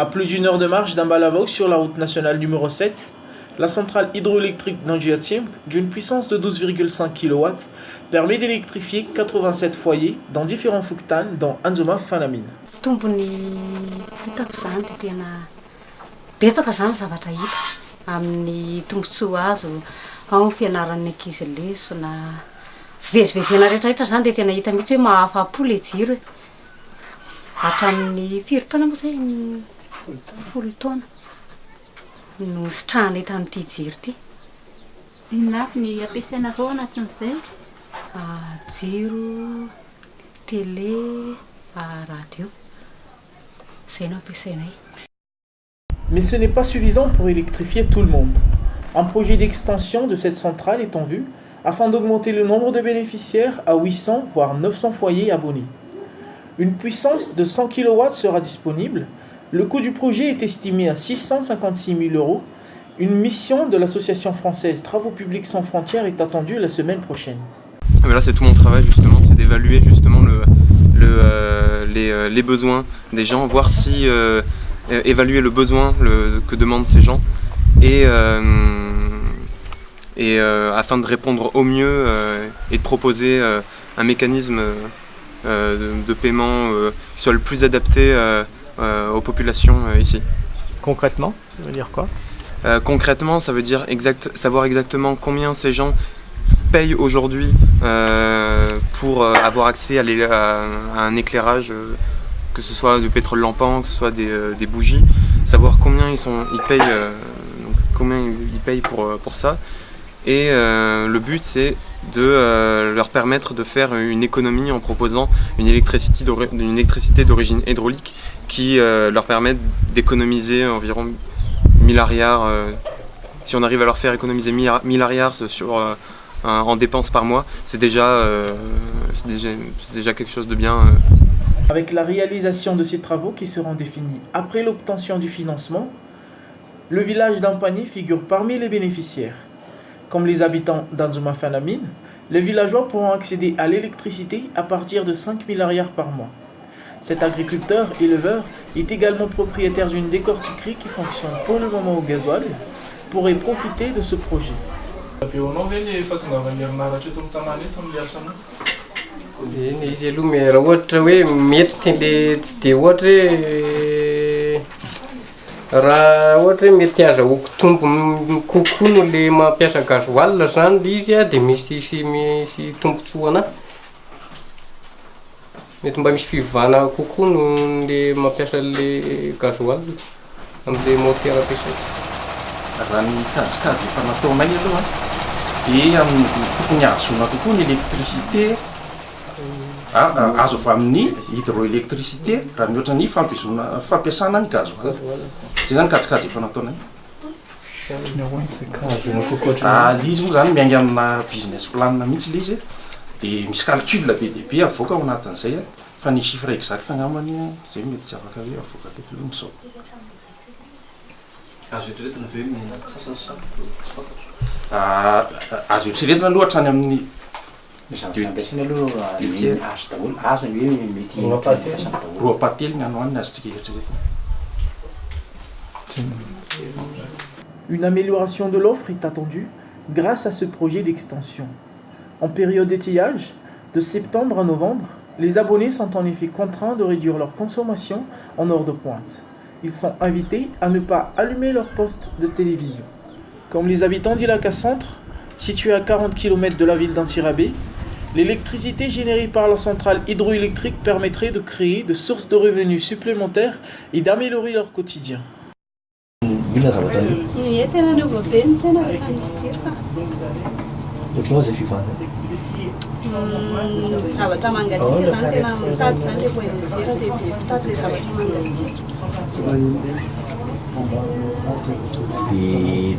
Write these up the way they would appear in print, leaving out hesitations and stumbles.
À plus d'une heure de marche d'Ambalavao sur la route nationale numéro 7, la centrale hydroélectrique d'Angiatim, d'une puissance de 12,5 kW, permet d'électrifier 87 foyers dans différents fuktan dans Anzoma Fanamine. Tombony hitako zany dia tena betsaka zany zavatra hita amin'ny tombontsoa azo ao ny fianaran'ny ankizy lesona vezivezena rehetrarehetra zany dia tena hita mihitsy hoe mahafa-po le jiro hatramin'ny firy taona moa zay folo taona no sitrahana hita amin'ity jiro ity. Inafy ny ampiasaina avao anatin'izay? Jiro, télé, radio. C'est une ampiasainay. Mais ce n'est pas suffisant pour électrifier tout le monde. Un projet d'extension de cette centrale est en vue afin d'augmenter le nombre de bénéficiaires à 800 voire 900 foyers abonnés. Une puissance de 100 kW sera disponible. Le coût du projet est estimé à 656 000 €. Une mission de l'association française Travaux Publics Sans Frontières est attendue la semaine prochaine. Là, c'est tout mon travail justement, c'est d'évaluer justement les besoins des gens, voir si évaluer le besoin que demandent ces gens et afin de répondre au mieux et de proposer un mécanisme de paiement qui soit le plus adapté aux populations ici. Concrètement, ça veut dire quoi? Concrètement, ça veut dire savoir exactement combien ces gens payent aujourd'hui pour avoir accès à un éclairage, que ce soit du pétrole lampant, que ce soit des bougies, savoir combien ils payent pour ça. Et le but, c'est de leur permettre de faire une économie en proposant une électricité d'origine hydraulique qui leur permet d'économiser environ 1000 milliards. Si on arrive à leur faire économiser 1000 milliards en dépenses par mois, c'est déjà quelque chose de bien. Avec la réalisation de ces travaux qui seront définis après l'obtention du financement, le village d'Ampani figure parmi les bénéficiaires. Comme les habitants d'Anzoma Fanamine, les villageois pourront accéder à l'électricité à partir de 5 milliards par mois. Cet agriculteur-éleveur est également propriétaire d'une décortiquerie qui fonctionne pour le moment au gasoil, pourrait profiter de ce projet. Izy aloha raha ohatra hoe mety le tsy dia ohatra hoe raha ohatra hoe mety azahoako tombo kokoa no le mampiasa gasoil zany le izy a dia misy tombontsoa anahy. Mety mba misy fivana kokoa no le mampiasa le gasoil amin'le motera ampiasaiko. Raha ny kajikajy efa nataonay aloha dia tokony ahazoana kokoa ny électricité azo avy amin'ny hydroélectricité raha mihoatra ny fampiasana ny gasoil. Zay zany kajikajy efa nataonay. Izy moa zany miainga amina business plan mihitsy le izy dia misy calcul be dia be avoaka ao anatin'izay fa ny chiffre exact angambany zay mety tsy afaka hoe avoaka keky aloha zao. Azo eritreretina ve mihinana sasasasa? Azo eritreretina aloha hatrany amin'ny fampiasana aloha azo daholo, azo hoe mety sasany daholo. Roapatelo ny andro aniny azotsika eritreretina. Une amélioration de l'offre est attendue grâce à ce projet d'extension. En période d'étillage, de septembre à novembre, les abonnés sont en effet contraints de réduire leur consommation en heure de pointe. Ils sont invités à ne pas allumer leur poste de télévision. Comme les habitants d'Ilaka Centre, situé à 40 km de la ville d'Antsirabe, l'électricité générée par la centrale hydroélectrique permettrait de créer des sources de revenus supplémentaires et d'améliorer leur quotidien. Zavatra mangatsiaka zany tena mitady zany le voyageur dia mitady le zavatra mangatsiaka.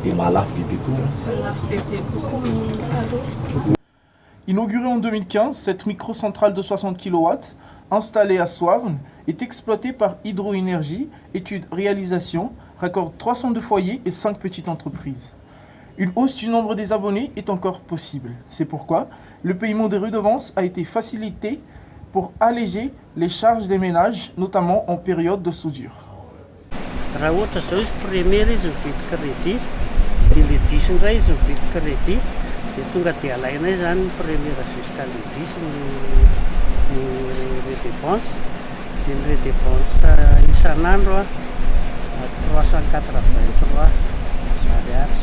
Dia mahalafo bebe koa. Inaugurée en 2015, cette microcentrale de 60 kW, installée à Soavn, est exploitée par Hydroénergie, études réalisation, raccorde 302 foyers et 5 petites entreprises. Une hausse du nombre des abonnés est encore possible. C'est pourquoi le paiement des redevances a été facilité pour alléger les charges des ménages, notamment en période de soudure. Raha ohatra zao izy première izy mividy crédit, dia le 10 indray izy mividy crédit, dia tonga dia alaina izy zany ny première jusqu'à le 10 ny dépense. Dia ny dépense isan'andro a 383 ariary.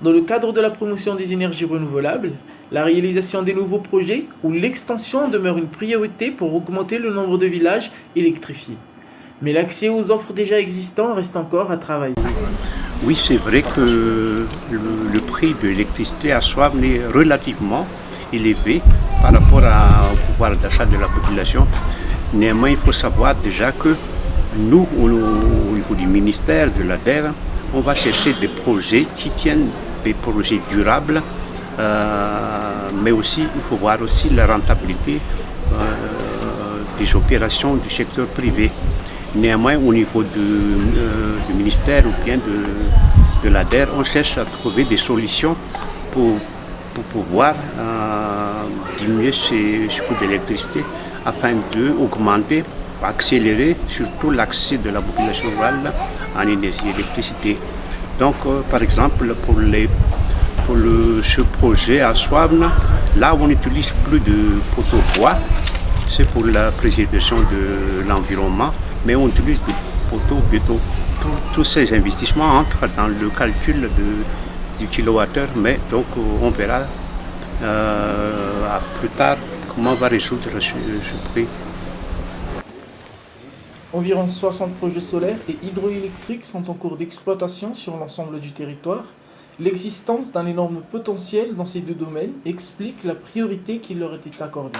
Dans le cadre de la promotion des énergies renouvelables, la réalisation des nouveaux projets ou l'extension demeure une priorité pour augmenter le nombre de villages électrifiés. Mais l'accès aux offres déjà existantes reste encore à travailler. Oui, c'est vrai que le prix de l'électricité à Souaves est relativement élevé par rapport au pouvoir d'achat de la population. Néanmoins, il faut savoir déjà que nous, au niveau du ministère de la Terre, on va chercher des projets qui tiennent des projets durables, mais aussi, il faut voir aussi la rentabilité des opérations du secteur privé. Néanmoins, au niveau du ministère ou bien de l'ADER, on cherche à trouver des solutions pour pouvoir diminuer ce coût d'électricité afin d'augmenter, accélérer surtout l'accès de la population rurale en énergie électricité. Donc, par exemple, pour ce projet à Souaves, là où on n'utilise plus de poteaux bois, c'est pour la préservation de l'environnement, mais on utilise des poteaux béton. Tous ces investissements entrent dans le calcul du kilowattheure, mais donc on verra plus tard comment on va résoudre ce prix. Environ 60 projets solaires et hydroélectriques sont en cours d'exploitation sur l'ensemble du territoire. L'existence d'un énorme potentiel dans ces deux domaines explique la priorité qui leur était accordée.